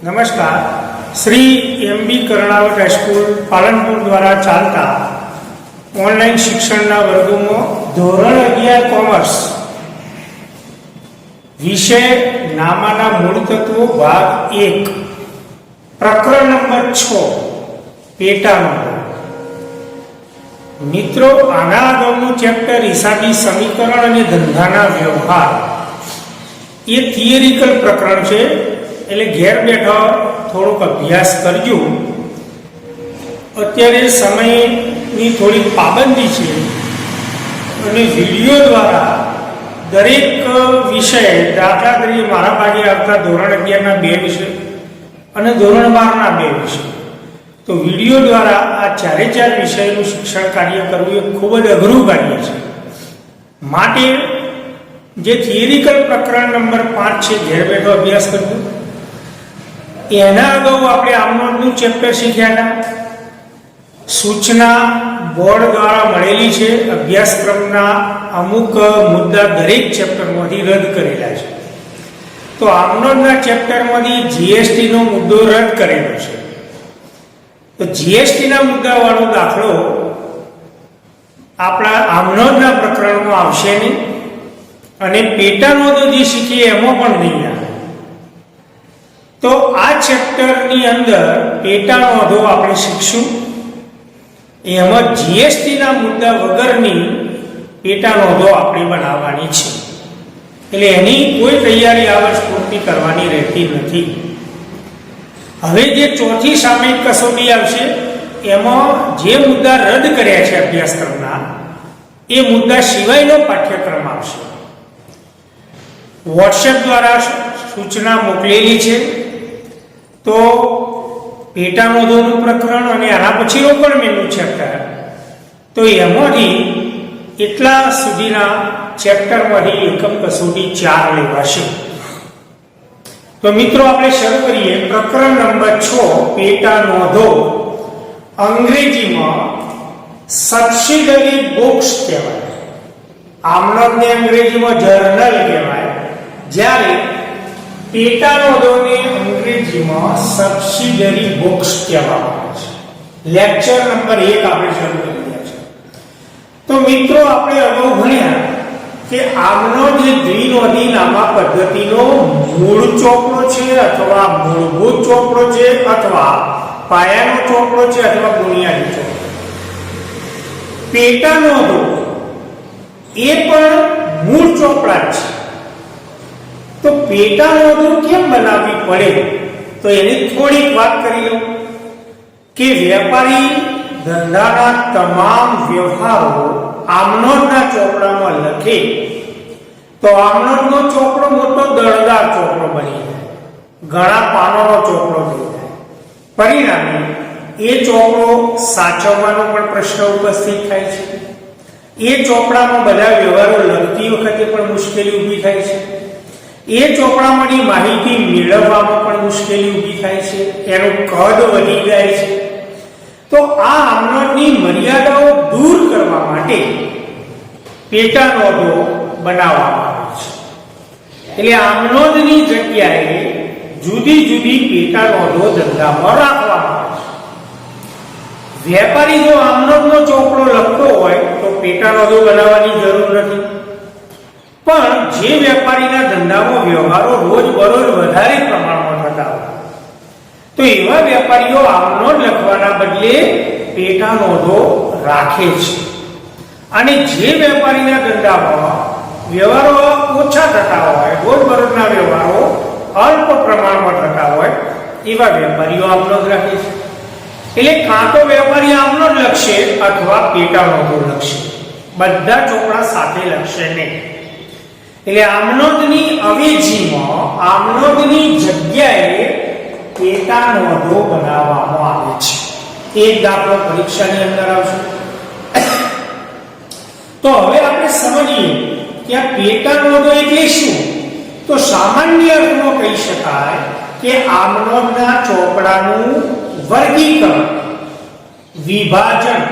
नमस्कार। Shri MB. Karnawat high school Palanpur द्वारा चालता ऑनलाइन शिक्षण वर्गों में धोरण 11 कॉमर्स विषय नामाना मूल तत्वों भाग 1 प्रकरण नंबर 6 पेटा नोंधो। मित्रों, आना अगाउनु चेप्टर हिसाबी समीकरण अने धंधाना व्यवहार ये थियरिकल प्रकरण है, એટલે ઘેર બેઠો થોડોક અભ્યાસ કરજો। અત્યારે સમયની થોડી પાબંદી છે અને વિડીયો દ્વારા દરેક વિષય, દાખલા તરીકે મારા ભાગે આવતા ધોરણ 11ના 2 વિષય અને ધોરણ 12ના 2 વિષય, તો વિડીયો દ્વારા આ ચારે ચાર વિષયનું શિક્ષણ કાર્ય કરવું એ ખૂબ જ અઘરું કાર્ય છે। માટે જે થિયરિકલ પ્રકરણ નંબર 5 છે, ઘેર બેઠો અભ્યાસ કરજો। એના અગાઉ આપણે આમનોંધનું ચેપ્ટર શીખ્યા હતા। સૂચના બોર્ડ દ્વારા મળેલી છે, અભ્યાસક્રમના અમુક મુદ્દા દરેક ચેપ્ટરમાંથી રદ કરેલા છે। તો આમનોંધના ચેપ્ટરમાંથી જીએસટી નો મુદ્દો રદ કરેલો છે। તો જીએસટી ના મુદ્દાવાળો દાખલો આપણા આમનોંધના પ્રકરણમાં આવશે નહીં અને પેટા નોંધો જે શીખીએ એમાં પણ નહીં આવે। तो आ चैप्टर नी अंदर पेटा नोंधो आपणे शीखशुं। एमां जीएसटी ना मुद्दा वगरनी पेटा नोंधो आपणे बनाववानी छे, એટલે એની કોઈ તૈયારી આ વર્ષ પૂર્તિ કરવાની રહેતી નથી। હવે જે ચોથી સામયિક કસોટી આવશે એમાં જે મુદ્દા રદ કર્યા છે અભ્યાસક્રમના, એ મુદ્દા સિવાયનો પાઠ્યક્રમ આવશે। વોટ્સએપ દ્વારા સૂચના મોકલેલી છે। तो पेटा नोंधोनुं प्रकरण अने आना पछीनो पण मेनुं चेप्टर, तो एमांथी एटला सुधीना चेप्टरमांथी एकम कसोटी 4 लेवाशे। तो मित्रों, आपणे शरू करीए। प्रकरण नंबर 6 पेटा नोंधो। अंग्रेजीमां सब्सिडरी बुक्स कहेवाय। आमनोंधने अंग्रेजीमां जर्नल कहेवाय, ज्यारे पेटा नोंधोने अंग्रेजीमां सब्सिडरी बुक्स कहेवामां आवे छे। लेक्चर नंबर 1 आपणे शरू કરી રહ્યા છે। તો મિત્રો, આપણે અગાઉ ભણ્યા કે આમનોંધ દ્વિનોંધી નામા પદ્ધતિનો મૂળ ચોપડો છે અથવા મૂળભૂત ચોપડો છે અથવા પાયાનો ચોપડો છે અથવા બુનિયાદી ચોપડો। પેટા નોંધો એ પણ મૂળ ચોપડા છે। तो पेटा नोंधो केम बनावी पड़े, तो एनी थोड़ी बात करी लो कि व्यापारी धंधाना तमाम व्यवहारो आमनोंधना चोपड़ामां लखे तो आमनोंधनो चोपड़ो मोटो दळदार चोपड़ो बनी जाय, घणा पानोनो चोपड़ो थई जाय। परिणामे ए चोपड़ो साचवવાનો पण प्रश्न उपस्थित थाय छे। ए चोपड़ामां बधा व्यवहारो लखती वखते पण मुश्केली ऊभी थाय छे। ए ચોપડામાંની માહિતી મેળવવામાં પણ મુશ્કેલી ઊભી થાય છે, એનું કદ વધી જાય છે। તો આ આમનોંધની મર્યાદાઓ દૂર કરવા માટે પેટા નોંધો બનાવવામાં આવે છે। એટલે આમનોંધની જગ્યાએ જુદી જુદી પેટા નોંધો ધંધામાં રાખવામાં આવે છે। વેપારી જો આમનોંધનો ચોપડો લખતો હોય તો પેટા નોંધો બનાવવાની જરૂર નથી, પણ જે વેપારીના ધંધામાં વ્યવહારો રોજબરોજ વધારે પ્રમાણમાં થતા હોય તો એવા વેપારીઓ આમનોંધ લખવાના બદલે પેટા નોંધો રાખે છે। અને જે વેપારીના ધંધામાં વ્યવહારો ઓછા થતા હોય, રોજબરોજના વ્યવહારો અલ્પ પ્રમાણમાં થતા હોય, એવા વેપારીઓ આમનોંધ રાખે છે। એટલે કાં તો વેપારી આમનોંધ લખશે અથવા પેટા નોંધો લખશે, બધા ચોપડા સાથે લખશે નહીં। એટલે આમનોંધની અવેજીમાં આમનોંધની જગ્યાએ પેટા નોંધો બનાવવામાં આવે છે। એક દાખલો પરીક્ષાની અંદર આવશે। તો હવે આપણે સમજીએ કે આ પેટા નોંધો એટલે શું। તો સામાન્ય અર્થમાં કહી શકાય કે આમનોંધના ચોપડાનું વર્ગીકરણ, વિભાજન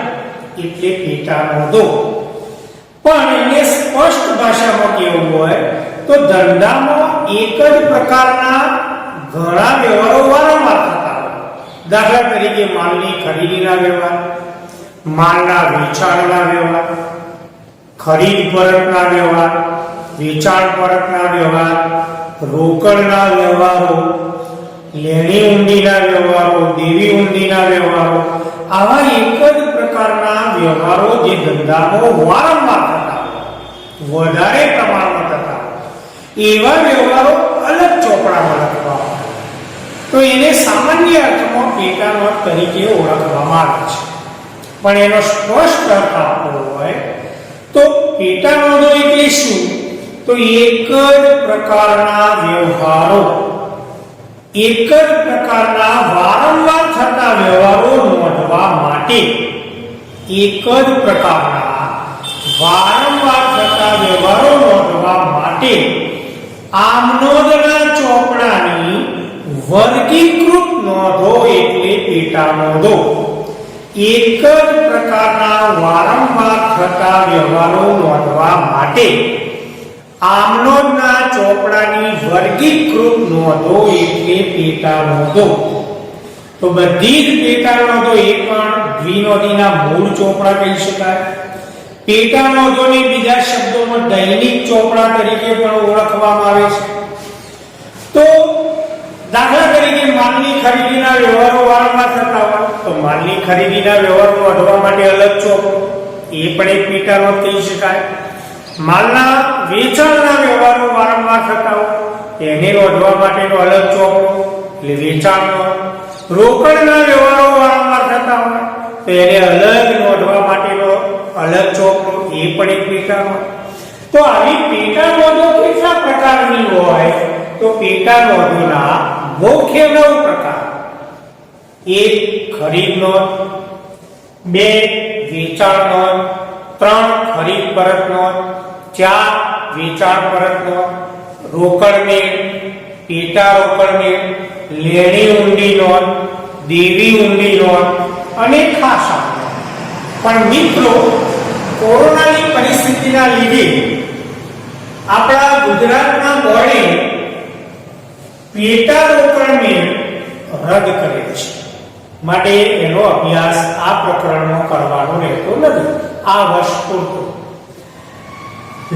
એટલે પેટા નોંધો। પણ એને સ્પષ્ટ ભાષામાં કહેવું હોય તો ધંધામાં એક જ પ્રકારના ઘણા વ્યવહારો દાખલા તરીકે માલની ખરીદીના વ્યવહાર, માલના વેચાણના વ્યવહાર, ખરીદ પરતના વ્યવહાર, વેચાણ પરતના વ્યવહાર, રોકડના વ્યવહારો, લેણી ઉંડીના વ્યવહારો, દેવી ઉંડીના વ્યવહારો, આવા એક જ પ્રકારના વ્યવહારો જે ધંધામાં વારંવાર થતા વધારે પ્રમાણમાં થતા એવા વ્યવહારો અલગ ચોપડામાં લખવામાં આવે તો એને સામાન્ય અર્થમાં પેટા નોંધ તરીકે ઓળખવામાં આવે છે. પણ એનો સ્પષ્ટ અર્થ આપવો હોય તો પેટા નોંધો એટલે શું? તો એક જ પ્રકારના વ્યવહારો, એક જ પ્રકારના વારંવાર થતા વ્યવહારો નોંધવા માટે, એક જ પ્રકારના વારંવાર થતા વ્યવહારો નોંધવા માટે આમનોંધના ચોપડાની વર્ગીકૃત નોંધો એટલે પેટા નોંધો. એક જ પ્રકારના વારંવાર થતા વ્યવહારો નોંધવા માટે આમનોંધના ચોપડાની વર્ગીકૃત નોંધો એટલે પેટા નોંધો. તો બધી જ પેટા નોંધો એ પણ દ્વિનોંધીના મૂળ ચોપડા કહી શકાય. પેટા નોંધોને બીજા શબ્દોમાં દૈનિક ચોપડા તરીકે પણ ઓળખવામાં આવે છે. તો દાખલા તરીકે માલની ખરીદીના વ્યવહારો વારંવાર થતા હોય તો માલની ખરીદીના વ્યવહારો નોંધવા માટે અલગ ચોપડો, એ પણ એક પેટા નોંધ કહી શકાય. માલના વેચાણના વ્યવહારો વારંવાર થતા હોય એને નોંધવા માટેનો અલગ ચોપડો એટલે વેચાણ નોંધ. રોકડના વ્યવહારો વારંવાર થતા હોય તો એને અલગ નોંધવા માટેનો અલગ ચોપડો, એ પણ એક પેટા નોંધ. તો આવી પેટા નોંધો કેટલા પ્રકારની હોય? તો પેટા નોંધોના મુખ્ય 9 પ્રકાર. 1 ખરીદ નોંધ, 2 વેચાણ નોંધ, 3 ખરીદ પરત નોંધ, 4 વેચાણ પરત નોંધ, રોકડ મેળ, પેટા રોકડ મેળ, લેણી ઊંડી નોંધ, દેવી ઊંડી નોંધ અને ખાસ નોંધ. પણ મિત્રો, કોરોનાની પરિસ્થિતિના લીધે આપણા ગુજરાતના બોર્ડે પેટા રોકડ મેળ રદ કરેલ છે. માટે એનો અભ્યાસ આ પ્રકરણમાં કરવાનો રહેતો નથી આ વર્ષ પૂરતો.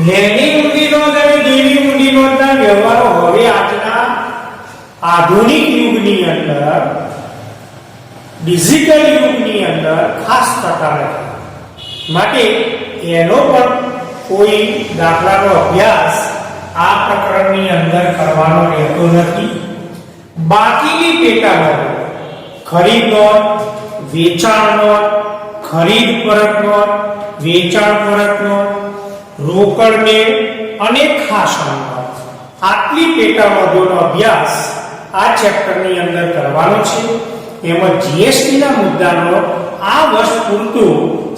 લેણી ઊંડી નોંધ અને દેવી ઊંડી નોંધના વ્યવહારો હવે આજના આધુનિક યુગની અંદર, ડિજિટલ યુગની અંદર ખાસ થતા નથી. માટે એનો પણ કોઈ દાખલાનો અભ્યાસ આ પ્રકરણની અંદર કરવાનો રહેતો નથી. બાકીની પેટા નોંધો ખરીદ નોંધ, વેચાણ નોંધ, ખરીદ પરત નોંધ, વેચાણ પરત નોંધ, રોકડ મેળ અને ખાસ નોંધ, આટલી પેટા નોંધોનો અભ્યાસ આ ચેપ્ટરની અંદર કરવાનો છે. એમાં જીએસટી ના મુદ્દાનો આ વર્ષ પૂરતું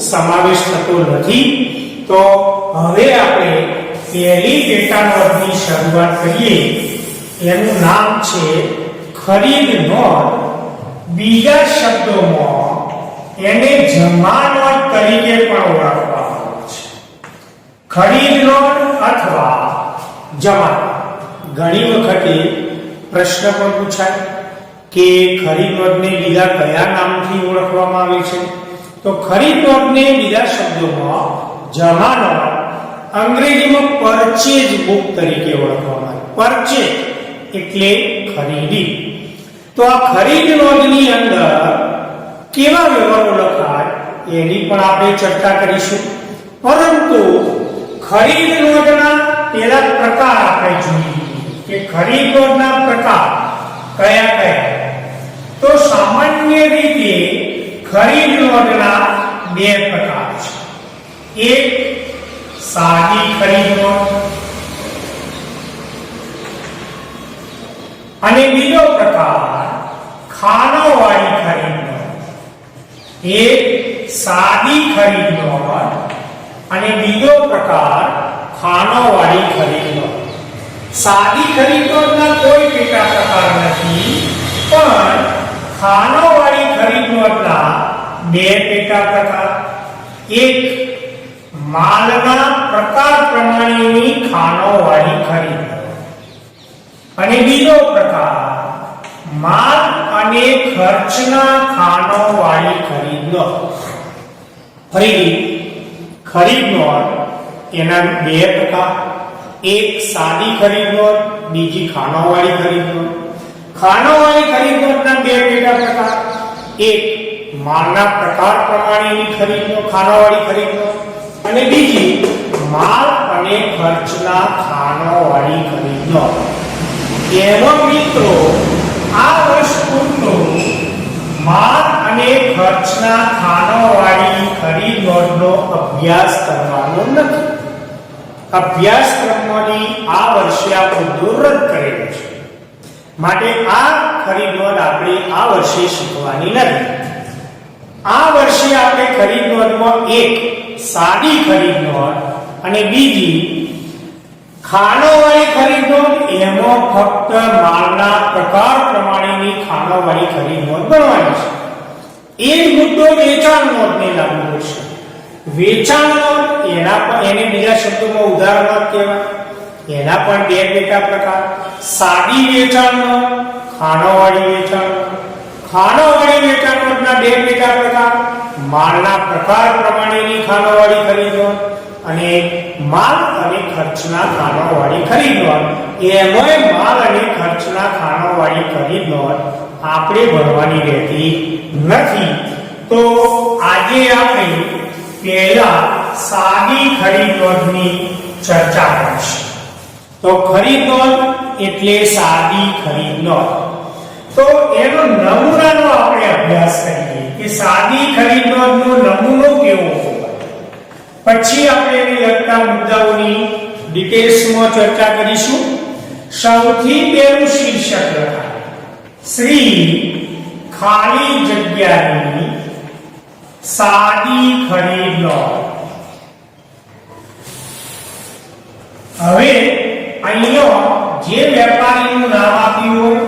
સમાવેશ થતો નથી. તો હવે આપણે પહેલી પેટા નોંધની શરૂઆત કરીએ. એનું નામ છે ખરીદ નોંધ. બીજા શબ્દોમાં એને જમા નોંધ તરીકે પણ ઓળખવામાં આવે છે. ખરીદ નોંધ અથવા જમા. ઘણી વખતે પ્રશ્ન પણ પૂછાય કે ખરીદ નોંધને બીજા કયા નામથી ઓળખવામાં આવે છે? તો ખરીદ નોંધને બીજા શબ્દોમાં જમા નોંધ, અંગ્રેજીમાં પરચેજ બુક તરીકે ઓળખવામાં આવે. પરચેજ એટલે ખરીદી. તો આ ખરીદ નોંધની અંદર કેવા વ્યવહારો લખાય એની પણ આપણે ચર્ચા કરીશું. પરંતુ ખરીદ નોંધના પહેલા પ્રકાર આપણે જોઈએ કે ખરીદ નોંધના પ્રકાર કયા કયા. તો સામાન્ય રીતે ખરીદ નોંધના 2 પ્રકાર છે. એક સાદી ખરીદ નોંધ અને બીજો પ્રકાર ખાનાવાળી ખરીદ નોંધ. એક સાદી ખરીદ નોંધ અને બીજો પ્રકાર ખાનાવાળી ખરીદ નોંધ. સાદી ખરીદ નોંધના કોઈ પેટા પ્રકાર નથી, પણ ખાનાવાળી ખરીદ નોંધના 2 પેટા પ્રકાર. એક માલના પ્રકાર પ્રમાણેની ખાનાવાળી ખરીદ નોંધ અને બીજો પ્રકાર માલ અને ખર્ચના ખાનો વાળી ખરીદ નોંધ. ફરી ખરીદ નોંધ એના બે પ્રકાર, એક સાદી ખરીદ નોંધ, બીજી ખાનાવાળી ખરીદ નોંધ. ખાનાવાળી ખરીદ નોંધના બે પેટા પ્રકાર, એક માલના પ્રકાર પ્રમાણેની ખરીદ નોંધ, ખાનાવાળી ખરીદ નોંધ, અને બીજી માલ અને ખર્ચના ખાનાવાળી ખરીદ નોંધ. એમાં મિત્રો આ વસ્તુનો માલ અને ખર્ચના ખાનાવાળી ખરીદ નોંધનો અભ્યાસ કરવાનો નથી. અભ્યાસક્રમની આ વર્ષે આપણે દૂર કરેલું છે, માટે આ ખરીદ નોંધ આપણે આ વર્ષે શીખવાની નથી. આ વર્ષે આપણે ખરીદ નોંધમાં એક સાદી ખરીદ નોંધ અને બીજી ખાનાવાળી ખરીદ નોંધ, એમાં ફક્ત માલના પ્રકાર પ્રમાણેની ખાનાવાળી ખરીદ નોંધ બનવાની છે. એ જ મુદ્દો વેચાણ નોંધને લાગુ પડશે. વેચાણ નોંધ એને બીજા શબ્દોમાં ઉધાર નોંધ કહેવાય. એના પણ બે પેટા પ્રકાર, સાદી વેચાણ નોંધ, ખાનાવાળી વેચાણ નોંધ. ખાનાવાળી વેચાણ નોંધના બે પેટા પ્રકાર, માલના પ્રકાર પ્રમાણેની ખાનાવાળી ખરીદ નોંધ અને માલ અને ખર્ચના ખાનાવાળી ખરીદ નોંધ. એમાંય માલ અને ખર્ચના ખાનાવાળી ખરીદ નોંધ આપણે ભરવાની રહેતી નથી. તો આજે આપણે પહેલા સાદી ખરીદ નોંધની ચર્ચા કરીશું. તો ખરીદ નોંધ એટલે સાદી ખરીદ નોંધ. તો એનો નમૂનાનો આપણે અભ્યાસ કરીએ કે સાદી ખરીદ નોંધનો નમૂનો કેવો હોય. પછી આપણે એને લગતા મુદ્દાઓની ડિટેલ્સમાં ચર્ચા કરીશું. સૌથી પહેલું શીર્ષક લખાય શ્રી ખાલી જગ્યાની સાદી ખરીદ નોંધ. હવે અહીંયા જે વેપારીનું નામ આપ્યું હોય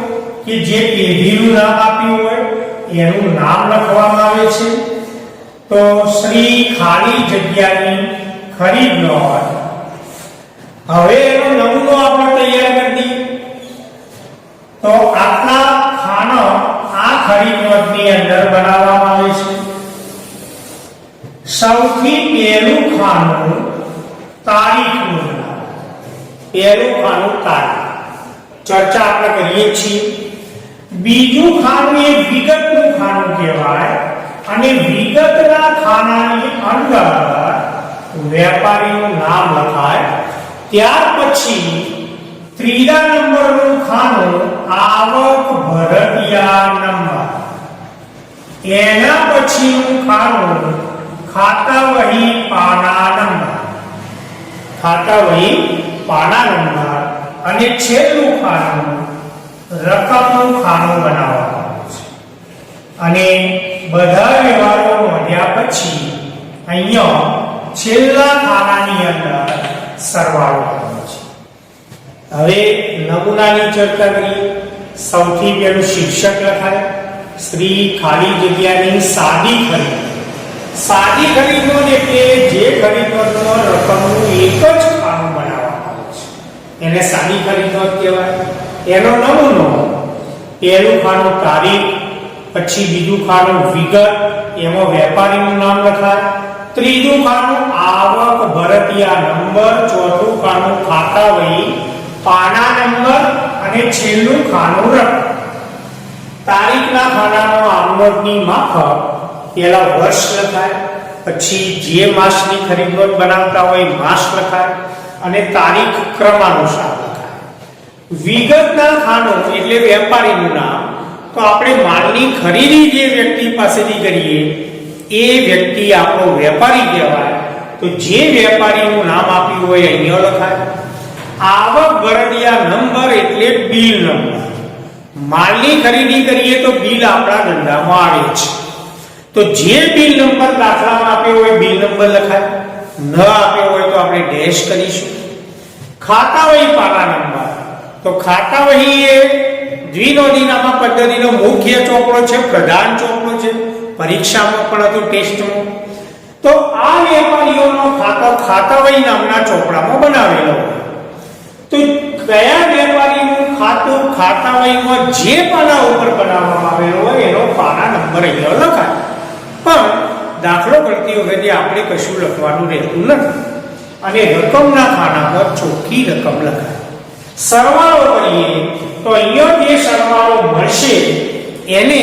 કે જે પેઢીનું નામ આપ્યું હોય એનું નામ લખવામાં આવે છે. તો શ્રી ખાલી જગ્યાની ખરીદ નોંધ. હવે એનો નમૂનો આપણે તૈયાર કરી દઈએ. તો આટલા ખાના આ ખરીદ નોંધની અંદર બનાવવામાં આવે છે. સૌથી પહેલું ખાનું તારીખનું નામ. પહેલું ખાનું તારીખ, ચર્ચા આપણે કરીએ છીએ. બીજું ખાનું એ વિગતનું ખાનું કહેવાય અને વિગતના ખાનાની અંદર વેપારીનું નામ લખાય. ત્યાર પછી ત્રીજા નંબરનું ખાનું આવક ભરતિયા નંબર. એના પછીનું ખાનું ખાતા વહી પાના નંબર. ખાતા વહી પાના નંબર અને છેલ્લું ખાનું રકમનું ખાનું બનાવવામાં આવે છે. અને બધા વ્યવહારો નોંધ્યા પછી અહીંયા છેલ્લા ખાનાની અંદર સરવાળો કરવાનો છે. હવે નમૂનાની ચર્ચા કરીએ. સૌથી પહેલું શીર્ષક લખાય શ્રી ખાલી જગ્યાની સાદી ખરીદ. સાદી ખરીદ નોંધ એટલે જે ખરીદ નોંધમાં રકમનું એક જ ખાનું બનાવવામાં આવે છે એને સાદી ખરીદ નોંધ કહેવાય. એનો નમૂનો પહેલું ખાનું તારીખ, પછી બીજું ખાનું વિગત, એમાં વેપારીનું નામ લખાય. ત્રીજું ખાનું આવક ભરતિયા નંબર, ચોથું ખાનું ખાતા વહી પાના નંબર અને છેલ્લું ખાનું રકમ. તારીખના ખાનામાં આવકની માફક પહેલા વર્ષ લખાય, પછી જે માસની ખરીદ નોંધ બનાવતા હોય માસ લખાય અને તારીખ ક્રમાનુસાર લખાય. વિગતના ખાનું એટલે વેપારીનું નામ. તો આપણે માલની ખરીદી જે વ્યક્તિ પાસેથી કરીએ એ વ્યક્તિ આપણો વેપારી કહેવાય. તો જે વેપારીનું નામ આપ્યું હોય અહીંયા લખાય. આવક ભરતિયા નંબર એટલે બિલ નંબર. માલની ખરીદી કરીએ તો બિલ આપણા ધંધામાં આવે છે. તો જે બિલ નંબર દાખલામાં આપ્યો હોય બિલ નંબર લખાય. ન આપ્યો હોય તો આપણે ડેશ કરીશું. ખાતા વહી પાના નંબર. તો ખાતા વહી એ દ્વિનોંધીનામા પદ્ધતિનો મુખ્ય ચોપડો છે, પ્રધાન ચોપડો છે. પરીક્ષામાં પણ હતું, ટેસ્ટમાં. તો આ વેપારીઓનો ખાતો ખાતા વહી નામના ચોપડામાં બનાવેલો હોય. તો કયા વેપારીનું ખાતું ખાતાવહીમાં જે પાના ઉપર બનાવવામાં આવેલો હોય એનો પાના નંબર અહીંયા લખાય. પણ દાખલો કરતી વખતે આપણે કશું લખવાનું રહેતું નથી અને રકમના ખાના પર ચોખ્ખી રકમ લખાય. સરવાળો કરીએ તો અહીંયા જે સરવાળો મળશે એને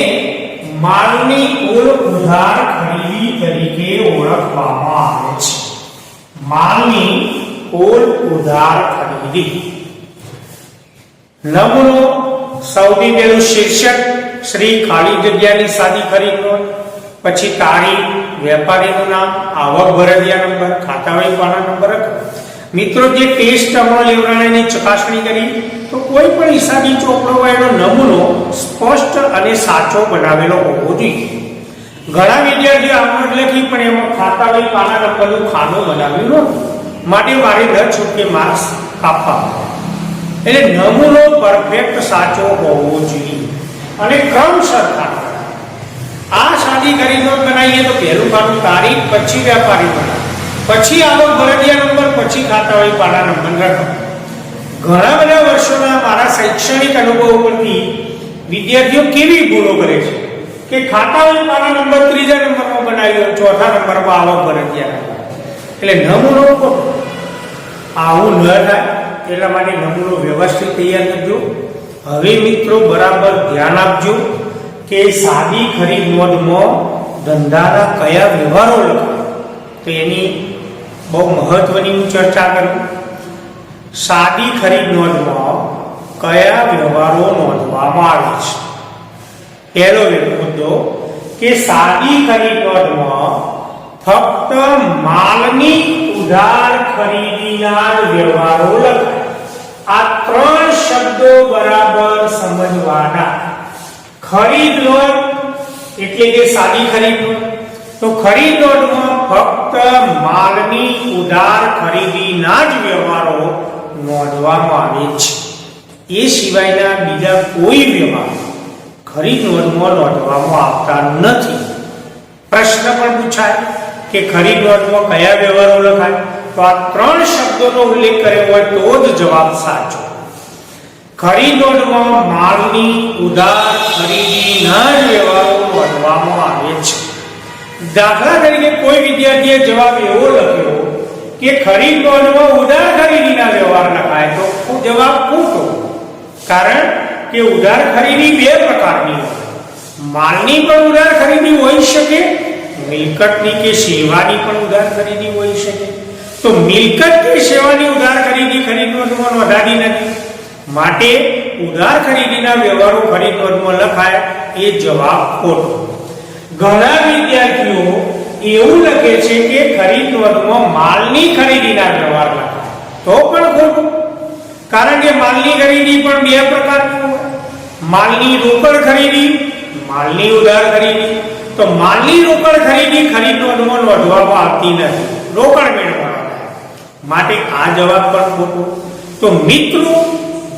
માલની કુલ ઉધાર ખરીદી તરીકે ઓળખવામાં આવે છે. માલની કુલ ઉધાર ખરીદી. નમૂનો સૌથી પહેલું શીર્ષક શ્રી ખાલી જગ્યાની સાદી ખરીદ નોંધ, પછી તારીખ, વેપારીનું નામ, આવક ભરતિયા નંબર, ખાતાવહી પાના નંબર. મિત્રો જે ટેસ્ટ હમણાં લેવડાણીની ચકાસણી કરી તો કોઈ પણ હિસાબી ચોપડો હોય એનો નમૂનો સ્પષ્ટ અને સાચો બનાવેલો હોવો જોઈએ. ઘણા વિદ્યાર્થીઓ આવક લખી પણ એમાં ખાતાવહી પાના નંબરનું ખાનું બનાવ્યું નહોતું, માટે મારે 10 છૂટકે માર્ક્સ કાપવા. એટલે નમૂનો પરફેક્ટ સાચો હોવો જોઈએ અને ક્રમસર ખાનું. આ સાદી ખરીદ નોંધ બનાવીએ તો પહેલું ખાનું તારીખ, પછી વેપારી પાના, પછી આવક ભરતિયા નંબર, પછી ખાતાવહી પાના નંબર રકમ. ઘણા બધા વર્ષોના મારા શૈક્ષણિક અનુભવ પરથી વિદ્યાર્થીઓ કેવી ભૂલો કરે છે કે ખાતાવહી પાના નંબર ત્રીજા નંબરમાં બનાવ્યો, ચોથા નંબરમાં આવક ભરતિયા નંબર. એટલે નમૂનો આવું ન થાય એટલા માટે નમૂનો વ્યવસ્થિત તૈયાર કરજો. હવે મિત્રો બરાબર ધ્યાન આપજો કે સાદી ખરીદ નોંધમાં ધંધાના કયા વ્યવહારો લખાય તો એની બહુ મહત્વની હું ચર્ચા કરું. સાદી ખરીદ નોંધમાં કયા વ્યવહારો નોંધવામાં આવે છે? પહેલો મુદ્દો કે સાદી ખરીદ નોંધમાં ફક્ત માલની ઉધાર ખરીદીના વ્યવહારો લખાય. આ 3 શબ્દો બરાબર સમજવાના. ખરીદ નોંધ એટલે કે સાદી ખરીદ નોંધ, તો ખરીદ નોંધમાં ફક્ત માલની ઉધાર ખરીદીના જ વ્યવહારો નોંધવામાં આવે છે. એ સિવાયના બીજા કોઈ વ્યવહાર ખરીદ નોંધમાં નોંધવામાં આવતા નથી. પ્રશ્ન પણ પૂછાય કે ખરીદ નોંધમાં કયા વ્યવહારો લખાય? તો આ 3 શબ્દોનો ઉલ્લેખ કર્યો હોય તો જ જવાબ સાચો. ખરીદ નોંધમાં માલની ઉધાર ખરીદીના જ વ્યવહારો નોંધવામાં આવે છે. દાખલા તરીકે કોઈ વિદ્યાર્થીએ જવાબ એવો લખ્યો કે ખરીદ નોંધમાં ઉધાર ખરીદીના વ્યવહાર લખાય તો જવાબ ખોટો. કારણ કે ઉધાર ખરીદી બે પ્રકારની હોય. માલની પણ ઉધાર ખરીદી હોઈ શકે, મિલકતની કે સેવાની પણ ઉધાર ખરીદી હોઈ શકે. તો મિલકત કે સેવાની ઉધાર ખરીદી ખરીદ નોંધમાં નોંધાતી નથી, માટે ઉધાર ખરીદીના વ્યવહારો ખરીદ નોંધમાં લખાય એ જવાબ ખોટો. ઘણા વિદ્યાર્થીઓ એવું લખે છે કે ખરીદ નોંધમાં માલની ખરીદીના વ્યવહાર લખાય તો પણ ખોટું. કારણ કે માલની ખરીદી પણ બે પ્રકારની હોય. માલની રોકડ ખરીદી, માલની ઉધાર ખરીદી. તો માલની રોકડ ખરીદી ખરીદ નોંધમાં નોંધવામાં આવતી નથી, રોકડ મેળવવામાં આવે, માટે આ જવાબ પણ ખોટો. તો મિત્રો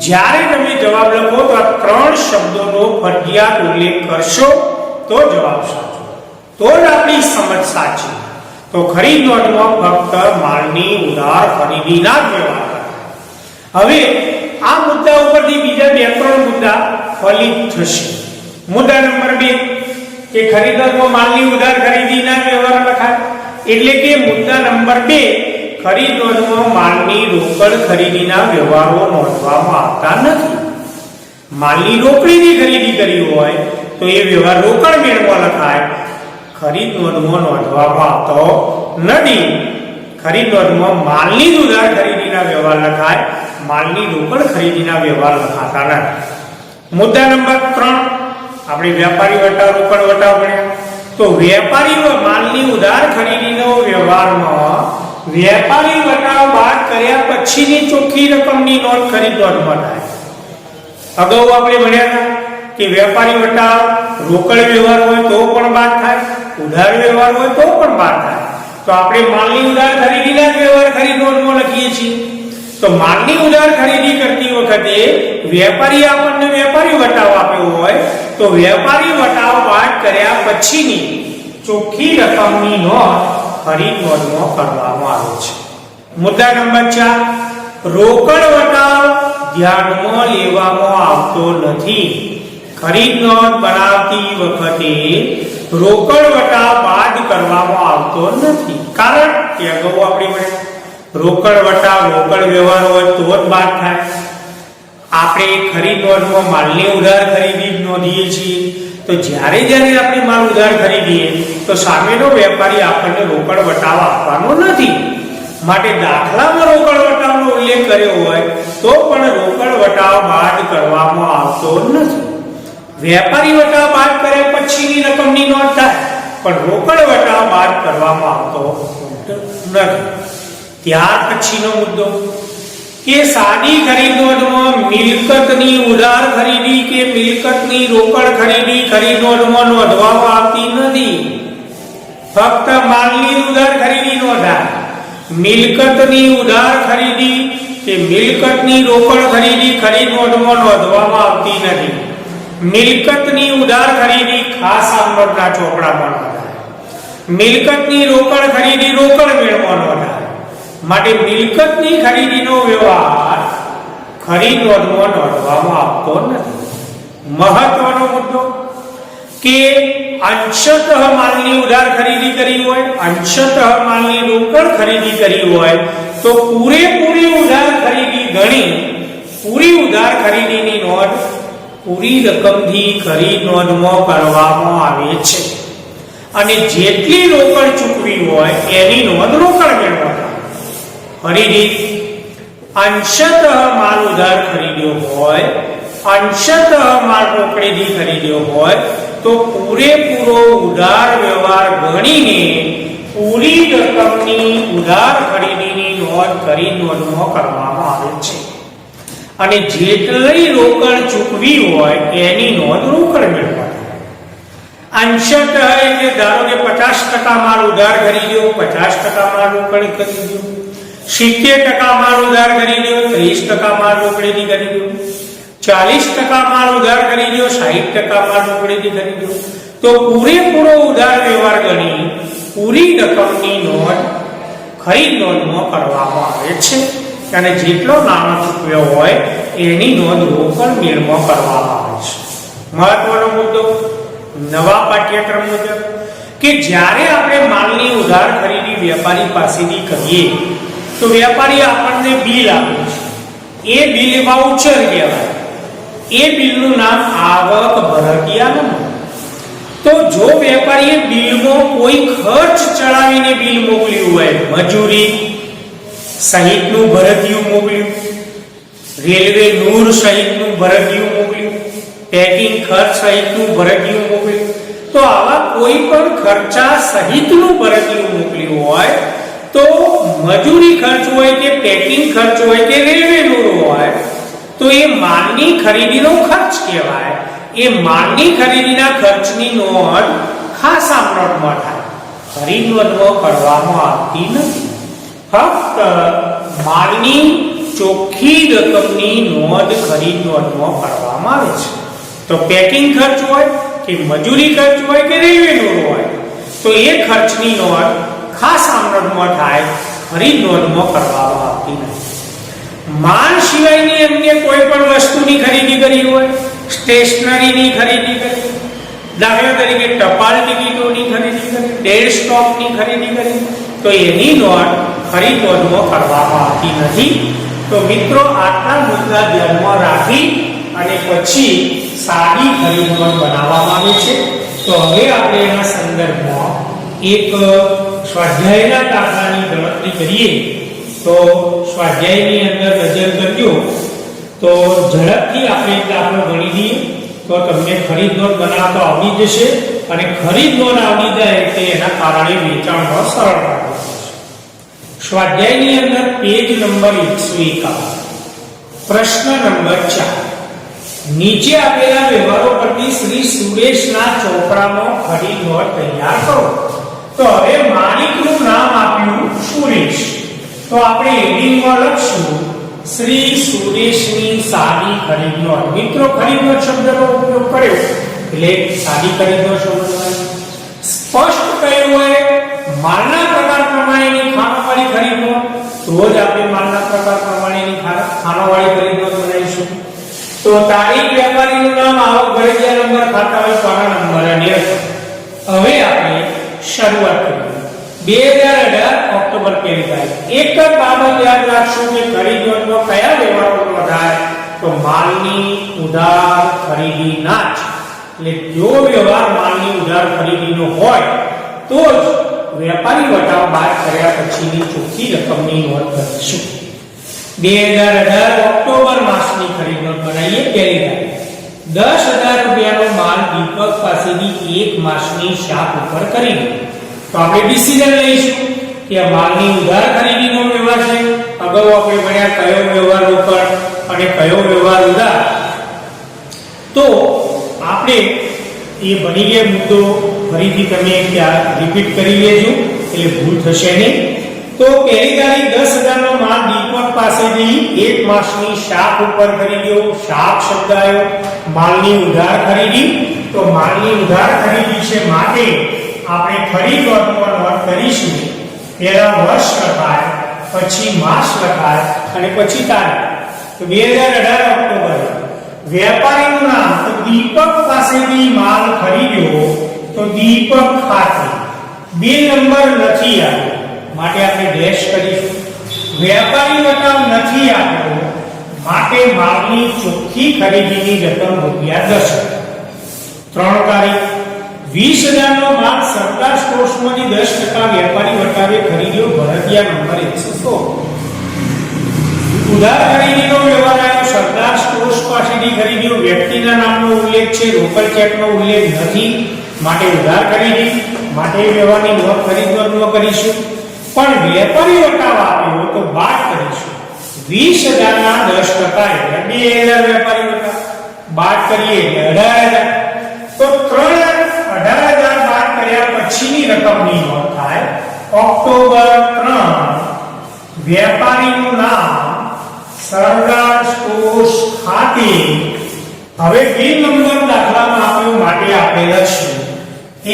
જ્યારે તમે જવાબ લખો તો આ 3 શબ્દોનો ફરજિયાત ઉલ્લેખ કરશો તો જવાબ સાચો, તો જ આપણી સમજ સાચી. તો ખરીદ નોંધમાં ફક્ત માલની ઉધાર ખરીદીના જ વ્યવહાર. હવે આ મુદ્દા ઉપરથી બીજા 2-3 મુદ્દા ફલિત થશે. મુદ્દા નંબર 2 કે ખરીદ નોંધમાં માલની ઉધાર ખરીદીના વ્યવહાર લખાય. એટલે કે મુદ્દા નંબર 2 ખરીદ નોંધમાં માલની રોકડ ખરીદીના વ્યવહારો નોંધવામાં આવતા નથી. માલની રોકડીની ખરીદી કરી હોય તો એ વ્યવહાર રોકડ મેળવવા લખાય, ખરીદ નોંધમાં નોંધવામાં આવતો નથી. ખરીદ નોંધમાં માલની જ ઉધાર ખરીદીના વ્યવહાર લખાય, માલની રોકડ ખરીદીના વ્યવહાર લખાતા નથી. મુદ્દા નંબર 3 આપણે વેપારી વટાવ રોકડ વટાવ ભણ્યા. તો વેપારી માલની ઉધાર ખરીદીનો વ્યવહારમાં વેપારી વટાવ બાદ કર્યા પછીની ચોખ્ખી રકમની નોંધ ખરીદ નોંધમાં થાય. અગાઉ આપણે ભણ્યા હતા કે વેપારી વટાવ રોકડ વ્યવહાર હોય તો પણ બાદ થાય, ઉધાર વ્યવહાર હોય તો પણ બાદ થાય. તો આપણે માલની ઉધાર ખરીદીના વ્યવહાર ખરીદ નોંધમાં લખીએ છીએ. તો માલની ઉધાર ખરીદી કરતી વખતે વેપારી આપણને વેપારી વટાવ આપ્યો હોય તો વેપારી વટાવ બાદ કર્યા પછીની ચોખ્ખી રકમની નોંધ ખરીદ નોંધમાં કરવામાં આવે છે. મુદ્દા નંબર 4 રોકડ વટાવ ધ્યાનમાં લેવામાં આવતો નથી. ખરીદ નોંધ બનાવતી વખતે રોકડ વટાવ બાદ કરવામાં આવતો નથી. કારણ કે અગાઉ આપણે ભણ્યા રોકડ વટાવ રોકડ વ્યવહાર હોય તો જ બાદ થાય. આપણે ખરીદ નોંધમાં માલની ઉધાર ખરીદી નોંધીએ છીએ, તો જ્યારે આપણે માલ ઉધાર ખરીદીએ તો સામેનો વેપારી આપણને રોકડ વટાવ આપવાનો નથી. માટે દાખલામાં રોકડ વટાવનો ઉલ્લેખ કર્યો હોય તો પણ રોકડ વટાવ બાદ કરવામાં આવતો નથી. વેપારી વટાવ બાદ કર્યા પછીની રકમની નોંધ થાય, પણ રોકડ વટાવ બાદ કરવામાં આવતો નથી. ત્યાર પછીનો મુદ્દો કે સાદી ખરીદ નોંધમાં મિલકતની ઉધાર ખરીદી કે મિલકતની રોકડ ખરીદી ખરીદ નોંધમાં નોંધવામાં આવતી નથી. ફક્ત માલની ઉધાર ખરીદી નોંધાય. મિલકતની ઉધાર ખરીદી કે મિલકતની રોકડ ખરીદી ખરીદ નોંધમાં નોંધવામાં આવતી નથી. મિલકતની ઉધાર ખરીદી ખાસ આમનોંધના ચોપડામાં નોંધાય. મિલકતની રોકડ ખરીદી રોકડ મેળમાં નોંધાય. માટે મિલકતની ખરીદીનો વ્યવહાર ખરીદ નોંધમાં નોંધવામાં આવતો નથી. મહત્વનો મુદ્દો કે અંશતઃ માલની ઉધાર ખરીદી કરી હોય, અંશતઃ માલની રોકડ ખરીદી કરી હોય તો પૂરેપૂરી ઉધાર ખરીદી ગણી પૂરી ઉધાર ખરીદીની નોંધ પૂરી રકમથી ખરીદ નોંધમાં કરવામાં આવે છે, અને જેટલી રોકડ ચૂકવી હોય એની નોંધ રોકડ મેળવવામાં. ફરીથી અંશતઃ માલ ઉધાર ખરીદ્યો હોય, અંશતઃ માલ રોકડેથી ખરીદ્યો હોય તો પૂરેપૂરો ઉધાર વ્યવહાર ગણીને પૂરી રકમની ઉધાર ખરીદીની નોંધ ખરીદ નોંધમાં કરવામાં આવે છે, અને જેટલી રોકડ ચૂકવી હોય એની નોંધ રોકડ મેળવવામાં. અંશતઃ એટલે ધારો કે 50% માલ ઉધાર ખરીદ્યો, 50% માલ રોકડ ખરીદ્યો, 70% માલ ઉધાર ખરીદ્યો, 30% માલ રોકડેથી ખરીદ્યો, 40% માલ ઉધાર ખરીદ્યો, 60% માલ રોકડેથી ખરીદ્યો, તો પૂરેપૂરો ઉધાર વ્યવહાર ગણી પૂરી રકમની નોંધ ખરીદ નોંધમાં કરવામાં આવે છે, અને જેટલો નાણાં ચૂકવ્યો હોય એની નોંધ રોકડ મેળમાં કરવામાં આવે છે. મહત્વનો મુદ્દો નવા પાઠ્યક્રમ મુજબ કે જ્યારે આપણે માલની ઉધાર ખરીદી વેપારી પાસેથી કરીએ તો વેપારી આપણને બિલ આપે છે. એ બિલ વાઉચર કહેવાય. એ બિલનું નામ આવક ભરતિયા નંબર. તો જો વેપારીએ બિલમાં કોઈ ખર્ચ ચડાવીને બિલ મોકલ્યું હોય, મજૂરી સહિતનું ભરતિયું મોકલ્યું, રેલવે નૂર સહિતનું ભરતિયું મોકલ્યું, પેકિંગ ખર્ચ સહિતનું ભરતિયું મોકલ્યું, તો આવા કોઈ પણ ખર્ચા સહિતનું ભરતિયું મોકલ્યું હોય તો મજૂરી ખર્ચ હોય કે પેકિંગ ખર્ચ હોય કે રેલવે નૂર હોય તો એ માલની ખરીદીનો ખર્ચ કહેવાય. એ માલની ખરીદીના ખર્ચની નોંધ ખાસ આમનોંધમાં થાય, ખરીદ નોંધમાં કરવામાં આવતી નથી. ફક્ત માલની ચોખ્ખી રકમની નોંધ ખરીદ નોંધમાં કરવામાં આવે છે. તો પેકિંગ ખર્ચ હોય કે મજૂરી ખર્ચ હોય કે રેલવે નૂર હોય તો એ ખર્ચની નોંધ ખાસ આમનોંધમાં થાય, ખરીદ નોંધમાં કરવામાં આવતી નથી. માલ સિવાયની અન્ય કોઈ પણ વસ્તુની ખરીદી કરી હોય, સ્ટેશનરીની ખરીદી કરી, દાખલા તરીકે ટપાલ ટિકિટોની ખરીદી કરી, ડેડ સ્ટોકની ખરીદી કરી તો એની નોંધ ખરીદ નોંધમાં કરવામાં આવતી નથી. તો મિત્રો આટલા મુદ્દા ધ્યાનમાં રાખી અને પછી સાદી ખરીદ નોંધ બનાવવામાં આવે છે. તો હવે આપણે એના સંદર્ભમાં એક સ્વાધ્યાયના દાખલાની ગણતરી કરીએ. તો સ્વાધ્યાયની અંદર નજર કરજો તો ઝડપથી આપણે એક દાખલો ગણી દઈએ તો તમને ખરીદ નોંધ બનાવતા આવડી જશે, અને ખરીદ નોંધ આવડી જાય એટલે એના કારણે વેચાણમાં સરળતા થશે. સ્વાધ્યાયની અંદર પેજ નંબર 151, પ્રશ્ન નંબર 4. નીચે આપેલા વ્યવહારો પરથી શ્રી સુરેશના ચોપડામાં ખરીદ નોંધ તૈયાર કરો. તો હવે માલિકનું નામ આપ્યું સુરેશ, તો આપણે હેડિંગમાં લખશું શ્રી સુરેશની સાદી ખરીદ નોંધ. મિત્રો ખરીદ નોંધ શબ્દનો ઉપયોગ કર્યો એટલે સાદી ખરીદ નોંધ શબ્દ સ્પષ્ટ કહ્યું હોય માલના પ્રકાર પ્રમાણેની ખાનાવાળી ખરીદ નોંધ, તો જ આપણે માલના પ્રકાર પ્રમાણેની ખાનાવાળી ખરીદ નોંધ બનાવીશું. તો તારીખ વેપારીનું નામ આવક ભરજિયા નંબર ખાતા હોય પાના નંબર અને હવે આપણે શરૂઆત કરીએ 2018 ઓક્ટોબર 1 તારીખ એક જ બાબત યાદ રાખશો કે ખરીદવામાં કયા વ્યવહારો નોંધાય તો માલની ઉધાર ખરીદીના જ એટલે જો વ્યવહાર માલની ઉધાર ખરીદીનો હોય તો જ વેપારી વટાવ બાદ કર્યા પછીની ચોખ્ખી રકમની નોંધ કરીશું 2018 ઓક્ટોબર માસની ખરીદ નોંધ બનાવીએ પહેલી તારીખ 10,000 રૂપિયાનો માલ દીપક પાસેથી એક માસની શાક ઉપર ખરીદ્યો તો આપણે ડિસિઝન લઈશું કે આ માલની ઉધાર ખરીદીનો વ્યવહાર છે અગાઉ આપણે ભણ્યા કયો વ્યવહાર રોકડ અને કયો વ્યવહાર ઉધાર તો આપણે એ ભણી ગયા મુદ્દો ફરીથી તમે ત્યાં રિપીટ કરી લેજો એટલે ભૂલ થશે નહીં તો પહેલી તારીખ 10,000 નો માલ દીપક પાસેથી એક માસની શાક ઉપર ખરીદ્યો શાક શબ્દ આવ્યો માલની ઉધાર ખરીદી તો માલની ઉધાર ખરીદી છે માટે આપણે ખરીદ નોંધમાં નોંધ કરીશું પહેલા વર્ષ લખાય પછી માસ લખાય અને પછી તારીખ તો 2018 ઓક્ટોબર વેપારીનું નામ તો દીપક પાસેથી માલ ખરીદ્યો તો દીપક ખાતે બિલ નંબર નથી આવ્યો માટે આપણે ડેશ કરીશું વેપારી વટાવ નથી આપ્યો માટે માલની ચોખ્ખી ખરીદીની રકમ ₹10,000 3 તારીખ 20,000 નો માલ સરકાર સ્ટોર્સમાંથી 10% વેપારી વટાવે ખરીદ્યો ભરતિયા નંબર 116 ઉધાર ખરીદીનો વ્યવહાર આવ્યો સરદાર સ્ટોર્સ પાસેથી ખરીદ્યો વ્યક્તિના નામનો ઉલ્લેખ છે રોકડ ચેકનો ઉલ્લેખ નથી માટે ઉધાર ખરીદી માટે વ્યવહારની નોંધ ખરીદ નોંધમાં કરીશું પણ વેપારી વટાવ આપ્યો તો બાદ કરીશું 20,000 ના 10% એટલે 2,000 વેપારી વટાવ બાદ કરીએ એટલે 18,000 તો 18,000 બાદ કર્યા પછીની રકમની નોંધ થાય ઓક્ટોબર 3 વેપારીનું નામ સરદાર સ્ટોર્સ ખાતે હવે બિલ નંબર દાખલામાં આપ્યો માટે આપણે લખશું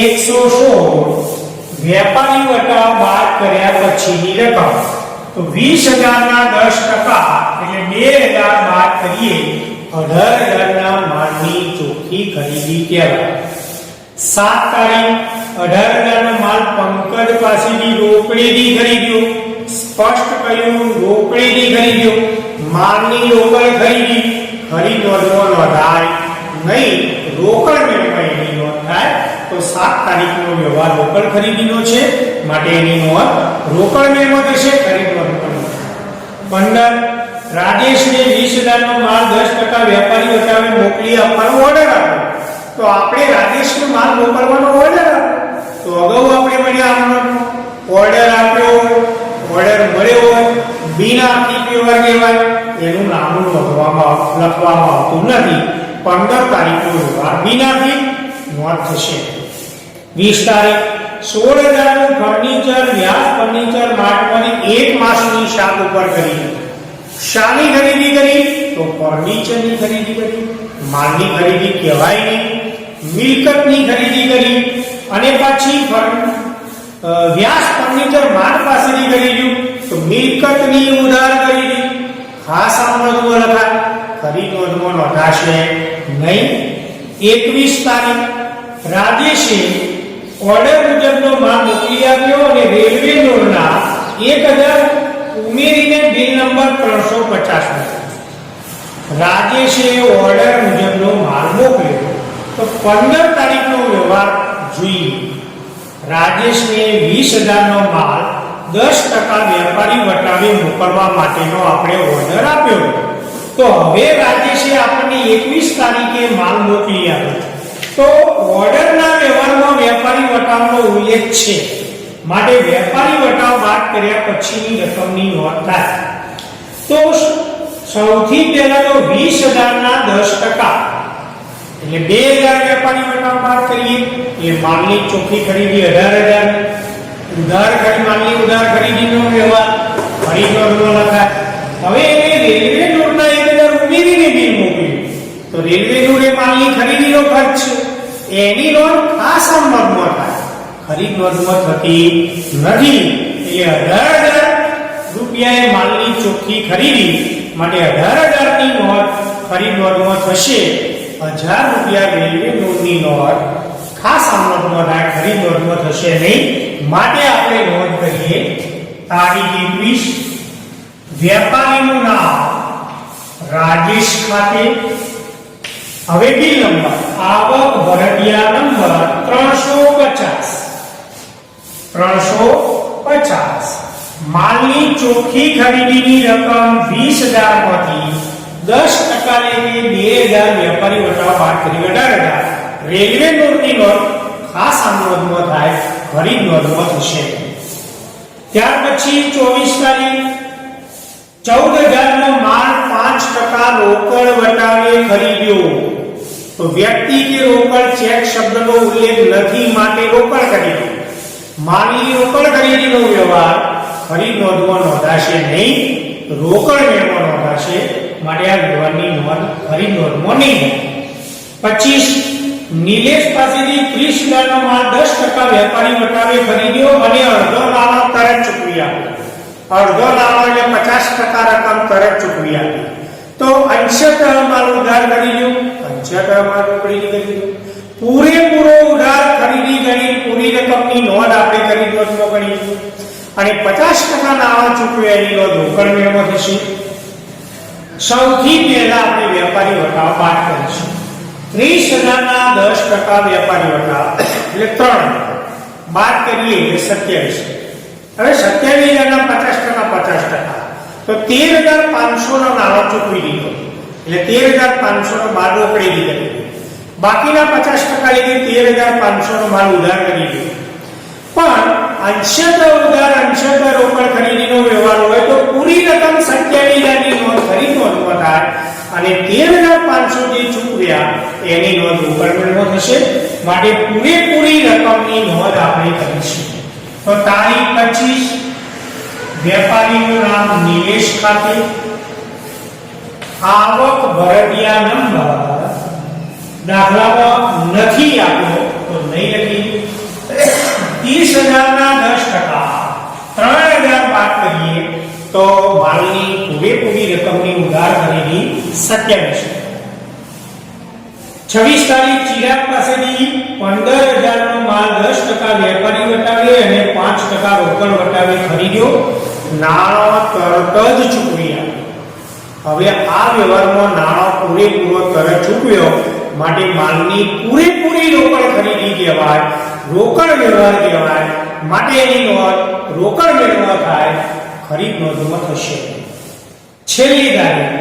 116 વેપારી વટાવ બાદ કર્યા પછીની રકમ તો 20,000 ના 10% એટલે 2,000 બાદ કરીએ 18,000 ના માલની ચોખ્ખી ખરીદી કહેવાય 7 તારીખ 18,000 નો માલ પંકજ પાસેથી રોકડેથી ખરીદ્યો સ્પષ્ટ કહ્યું રોકડેથી ખરીદ્યો માલની રોકડ ખરીદી ખરીદ નોંધમાં નોંધાય નહીં રોકડ મેળવવાની નોંધ થાય તો 7 તારીખનો વ્યવહાર રોકડ ખરીદીનો છે માટે એની નોંધ રોકડ મેળવવા થશે ખરીદ નોંધ 15 રાજેશને 20,000 નો માલ 10% વેપારી વટાવે મોકલી આપવાનો ઓર્ડર આપ્યો તો આપણે રાજેશનો માલ મોકલવાનો ઓર્ડર આપ્યો તો અગાઉ આપણે મળ્યા ઓર્ડર આપ્યો ઓર્ડર મળ્યો હોય બિનઆર્થિક વ્યવહાર કહેવાય એનું નામ લખવામાં આવતું નથી 15 તારીખનો વ્યવહાર બિનઆર્થિક નોંધ થશે 20 તારીખ 16,000 નું ફર્નિચર વ્યાસ ફર્નિચર માર્ટમાંથી એક માસની શાક ઉપર ખરીદી શાની ખરીદી કરી તો ફર્નિચરની ખરીદી કરી માલની ખરીદી કહેવાય નહીં મિલકતની ખરીદી કરી અને પછી વ્યાસ ફર્નિચર માર્ટ પાસેથી ખરીદ્યું તો મિલકતની ઉધાર ખરીદી ખાસ નોંધમાં લખાય ખરીદ નોંધમાં નોંધાશે નહીં 21 તારીખ રાજેશે ઓર્ડર મુજબનો માલ મોકલી આપ્યો અને રેલવે નોંધના 1,000 ઉમેરીને બિલ નંબર 350 રાજેશે ઓર્ડર મુજબનો માલ મોકલ્યો તો 15 તારીખનો વ્યવહાર જોઈએ રાજેશને 20,000 નો માલ 10% વેપારી વટાવે મોકલવા માટેનો આપણે ઓર્ડર આપ્યો તો હવે રાજેશે આપણને 21 તારીખે માલ મોકલી આપ્યો તો ઓર્ડરના વ્યવહારમાં વેપારી વટાવનો ઉલ્લેખ છે માટે વેપારી વટાવ બાદ કર્યા પછીની રકમની નોંધ થાય તો સૌથી પહેલા તો 20,000 ના 10% એટલે 2,000 વેપારી વટાવ બાદ કરીએ એટલે માલની ચોખ્ખી ખરીદી 18,000 ઉધાર ખરીદ માલની ઉધાર ખરીદીનો વ્યવહાર ખરીદ નોંધમાં લખાય હવે એને રેલવે નોટના 1,000 ઉમેરીને બિલ મોકલ્યું તો રેલવે નોટે માલની ખરીદીનો ખર્ચ છે એની નોંધ ખાસ નોંધમાં થાય ખરીદ નોંધમાં થતી નથી એટલે 18,000 રૂપિયાએ માલની ચોખ્ખી ખરીદી માટે 18,000 ની નોંધ ખરીદ નોંધમાં થશે 1000 રૂપિયા રેલવે નોંધની નોંધ ખાસ નોંધમાં થાય, ખરીદ નોંધમાં થશે નહીં. માટે આપણે નોંધ કરીએ તારીખ 21, વેપારીનું નામ રાજેશ ખાતે. હવે બિલ નંબર આવક ભરડિયા નંબર 350. માલની ચોખ્ખી ખરીદીની રકમ 20000 માંથી 10% લેવી 2000 વેપારી વટાવ બાદ કરી 18000 રેલવે નોટની નોંધ ખાસ નોંધમાં થાય, ખરીદ નોંધમાં થશે. ત્યાર પછી 24 તારીખ 14000 નો માલ 5% રોકડ વટાવે ખરીદ્યો. તો વ્યક્તિ કે રોકડ ચેક શબ્દનો ઉલ્લેખ નથી, માટે રોકડ ખરીદી. માલની રોકડ ખરીદીનો વ્યવહાર ખરીદ નોંધમાં નોંધાશે નહીં, રોકડ મેળવવા નોંધાશે, માટે આ વ્યવહારની નોંધ ખરીદ નોંધમાં નહીં. 25 નિલેશ પાસેથી 30000 નો માલ 10% વેપારી વટાવે ખરીદ્યો અને અડધો નાણાં તરત ચૂકવી આપ્યો. અડધો નાણાં એટલે 50% રકમ તરત ચૂકવી આપી. તો અંશતઃ માલ ઉધાર ખરીદ્યો, અંશતઃ માલ રોકડી ખરીદ્યો. પૂરેપૂરો ઉધાર ખરીદી ગણી પૂરી રકમની નોંધ આપણે ખરીદ નોંધમાં ગણી અને 50% નાણાં ચૂકવ્યા એની નોંધ રોકડ મેળવમાં થશે. સૌથી પહેલા આપણે વેપારી વટાવ બાદ કરીશું. 30000 ના 10% વેપારી વટાવ એટલે 3 બાદ કરીએ એટલે 27. હવે 27000 ના 50% તો 13500 નો નાણાં ચૂકવી દીધો એટલે 13500 નો માલ રોકડી દીધો. બાકીના 50% લીધી 13500 નો માલ ઉધાર કરી દીધો. પણ અંશતઃ ઉધાર અંશતઃ રોકડ ખરીદીનો વ્યવહાર હોય તો પૂરી રકમ 27000 ની નોંધ ખરીદ નોંધમાં થાય અને 13500 જે ચૂકવ્યા એની નોંધ રોકડ મેળવમાં થશે. માટે પૂરેપૂરી રકમની નોંધ આપણે કરીશું. તો તારીખ 25 વેપારીનું નામ નિલેશ ખાતે. આવક ભરડિયા નંબર દાખલામાં નથી આપ્યો તો નહીં લખી. 30000 ના 10% 3000 બાદ કરીએ તો માલની પૂરેપૂરી રકમની ઉધાર ખરીદી 27. 26 તારીખ ચિરાગ પાસેથી 15000 નો માલ 10% વેપારી વટાવે અને 5% રોકડ વટાવે ખરીદ્યો. નાણાં તરત જ ચૂકવી આપ્યો. હવે આ વ્યવહારમાં નાણાં પૂરેપૂરો તરત ચૂકવ્યો, માટે માલની પૂરેપૂરી રોકડ ખરીદી કહેવાય, રોકડ વ્યવહાર કહેવાય. માટે એની નોંધ રોકડ મેળવવા થાય, ખરીદ નોંધમાં થશે. છેલ્લી તારીખ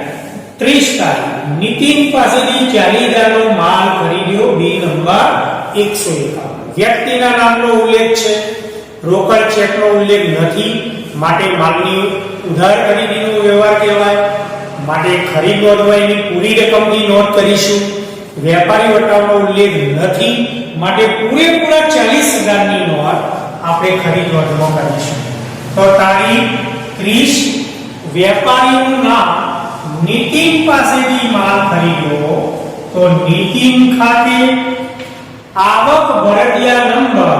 30 તારીખ નીતિન પાસેથી 40000 નો માલ ખરીદ્યો. Bill number 151. વ્યક્તિના નામનો ઉલ્લેખ છે, રોકડ ચેકનો ઉલ્લેખ નથી, માટે માલની ઉધાર ખરીદીનો વ્યવહાર કહેવાય. માટે ખરીદ નોંધમાં એની પૂરી રકમની નોંધ કરીશું. વેપારી વટાવનો ઉલ્લેખ નથી, માટે પૂરેપૂરા 40000 ની નોંધ આપણે ખરીદ નોંધમાં કરીશું. તો તારીખ 30 વેપારીનું નામ નીતિન પાસેથી માલ ખરીદ્યો. તો નીતિન ખાતે આવક ભરડિયા નંબર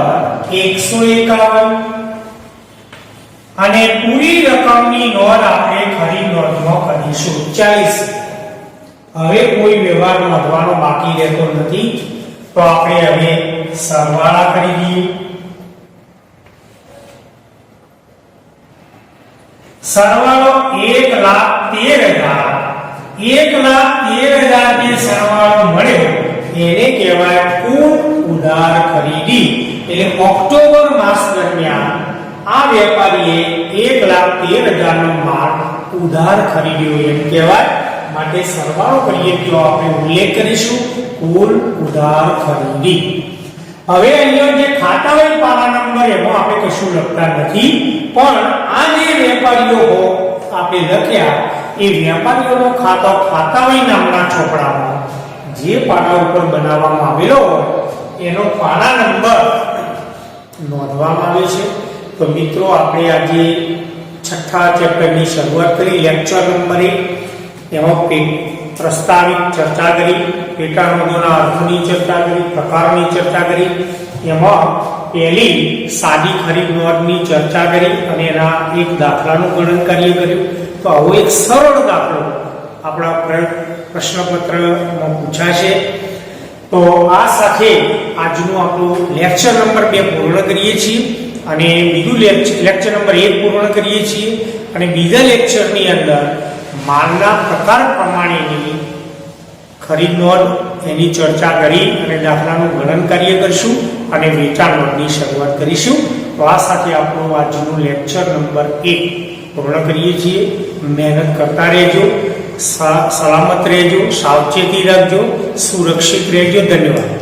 151 અને પૂરી રકમની નોંધ આપણે ખરીદ નોંધમાં કરીશું 40. હવે કોઈ વ્યવહાર નોંધવાનો બાકી રહેતો નથી, તો આપણે હવે સરવાળા કરી દઈએ. સરવાળો 1,13,000 જે સરવાળો મળ્યો એને કહેવાય કુલ ઉધાર ખરીદી. એટલે ઓક્ટોબર માસ દરમિયાન આ વેપારીએ 1,13,000 નો માલ ઉધાર ખરીદ્યો એમ કહેવાય. માટે સરવાળો કરીએ તો આપણે ઉલ્લેખ કરીશું કુલ ઉધાર ખરીદી. હવે અહીંયા જે ખાતાવાળી પાના નંબર એમાં આપણે કશું લખતા નથી, પણ આ જે વેપારીઓ આપણે લખ્યા એ વેપારીઓનો ખાતો ખાતાવાળી નામના ચોપડામાં જે પાના ઉપર બનાવવામાં આવેલો હોય એનો પાના નંબર નોંધવામાં આવે છે. તો મિત્રો આપણે આજે છઠ્ઠા ચેપ્ટરની શરૂઆત કરી. લેક્ચર નંબર 1 એમાં પ્રસ્તાવિક ચર્ચા કરી, પેટા નોંધોના અર્થની ચર્ચા કરી, પ્રકારની ચર્ચા કરી. એમાં પહેલી સાદી ખરીદ નોંધની ચર્ચા કરી અને એના એક દાખલાનું ગણન કાર્ય કર્યું. તો આવો એક સરળ દાખલો આપણા પ્રશ્નપત્રમાં પૂછાશે. તો આ સાથે આજનું આપણું લેક્ચર નંબર 2 પૂર્ણ કરીએ છીએ અને બીજું લેક્ચર નંબર 1 પૂર્ણ કરીએ છીએ અને બીજા લેક્ચરની અંદર માલના પ્રકાર પ્રમાણેની ખરીદ નોંધ એની ચર્ચા કરી અને દાખલાનું ગણન કાર્ય કરશું અને વેચાણ નોંધની શરૂઆત કરીશું. તો આ સાથે આપણું આજનું લેક્ચર નંબર 1 પૂર્ણ કરીએ છીએ. મહેનત કરતા રહેજો, સલામત રહેજો, સાવચેતી રાખજો, સુરક્ષિત રહેજો. ધન્યવાદ.